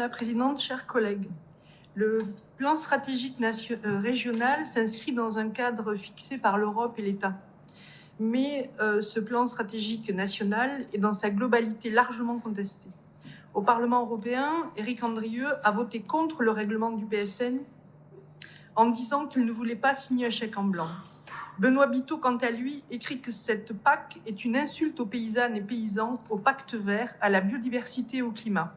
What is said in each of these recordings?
la Présidente, chers collègues. Le plan stratégique régional s'inscrit dans un cadre fixé par l'Europe et l'État. Mais ce plan stratégique national est dans sa globalité largement contesté. Au Parlement européen, Éric Andrieu a voté contre le règlement du PSN en disant qu'il ne voulait pas signer un chèque en blanc. Benoît Biteau, quant à lui, écrit que cette PAC est une insulte aux paysannes et paysans, au pacte vert, à la biodiversité et au climat.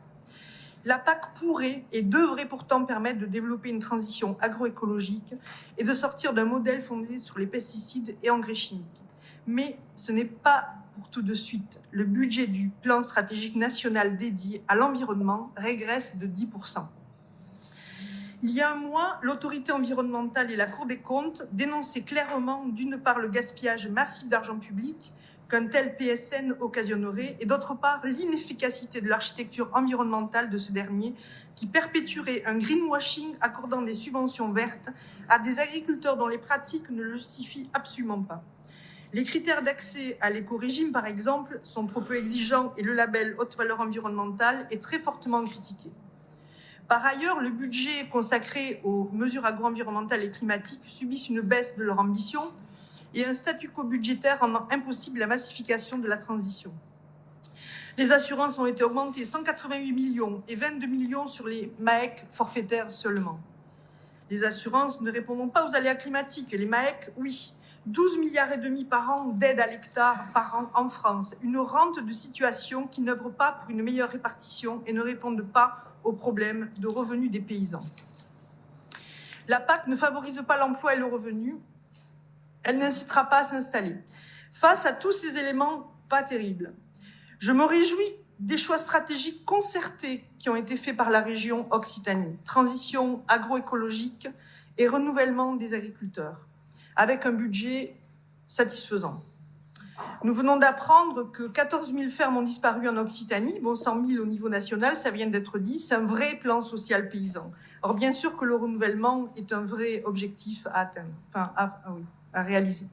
La PAC pourrait et devrait pourtant permettre de développer une transition agroécologique et de sortir d'un modèle fondé sur les pesticides et engrais chimiques. Mais ce n'est pas pour tout de suite. Le budget du plan stratégique national dédié à l'environnement régresse de 10%. Il y a un mois, l'autorité environnementale et la Cour des comptes dénonçaient clairement, d'une part, le gaspillage massif d'argent public qu'un tel PSN occasionnerait, et d'autre part, l'inefficacité de l'architecture environnementale de ce dernier qui perpétuerait un greenwashing accordant des subventions vertes à des agriculteurs dont les pratiques ne le justifient absolument pas. Les critères d'accès à l'éco-régime, par exemple, sont trop peu exigeants et le label haute valeur environnementale est très fortement critiqué. Par ailleurs, le budget consacré aux mesures agro-environnementales et climatiques subissent une baisse de leur ambition et un statu quo budgétaire rendant impossible la massification de la transition. Les assurances ont été augmentées 188 millions et 22 millions sur les MAEC forfaitaires seulement. Les assurances ne répondront pas aux aléas climatiques. Les MAEC, oui. 12,5 milliards par an d'aide à l'hectare par an en France. Une rente de situation qui n'œuvre pas pour une meilleure répartition et ne répondent pas aux problèmes de revenus des paysans. La PAC ne favorise pas l'emploi et le revenu. Elle n'incitera pas à s'installer. Face à tous ces éléments pas terribles, je me réjouis des choix stratégiques concertés qui ont été faits par la région Occitanie. Transition agroécologique et renouvellement des agriculteurs, avec un budget satisfaisant. Nous venons d'apprendre que 14 000 fermes ont disparu en Occitanie, bon 100 000 au niveau national, ça vient d'être dit, c'est un vrai plan social paysan. Alors bien sûr que le renouvellement est un vrai objectif à atteindre, à réaliser.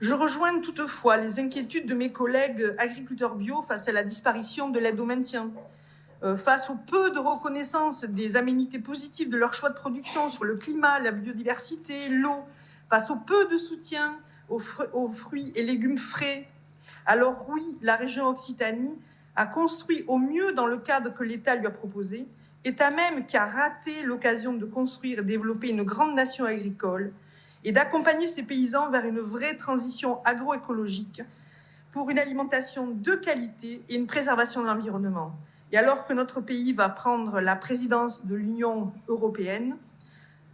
Je rejoins toutefois les inquiétudes de mes collègues agriculteurs bio face à la disparition de l'aide au maintien, face au peu de reconnaissance des aménités positives de leur choix de production sur le climat, la biodiversité, l'eau, face au peu de soutien aux fruits et légumes frais. Alors oui, la région Occitanie a construit au mieux dans le cadre que l'État lui a proposé, État même qui a raté l'occasion de construire et développer une grande nation agricole et d'accompagner ses paysans vers une vraie transition agroécologique pour une alimentation de qualité et une préservation de l'environnement. Et alors que notre pays va prendre la présidence de l'Union européenne,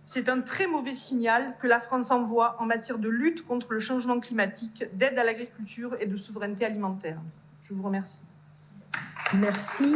c'est un très mauvais signal que la France envoie en matière de lutte contre le changement climatique, d'aide à l'agriculture et de souveraineté alimentaire. Je vous remercie. Merci.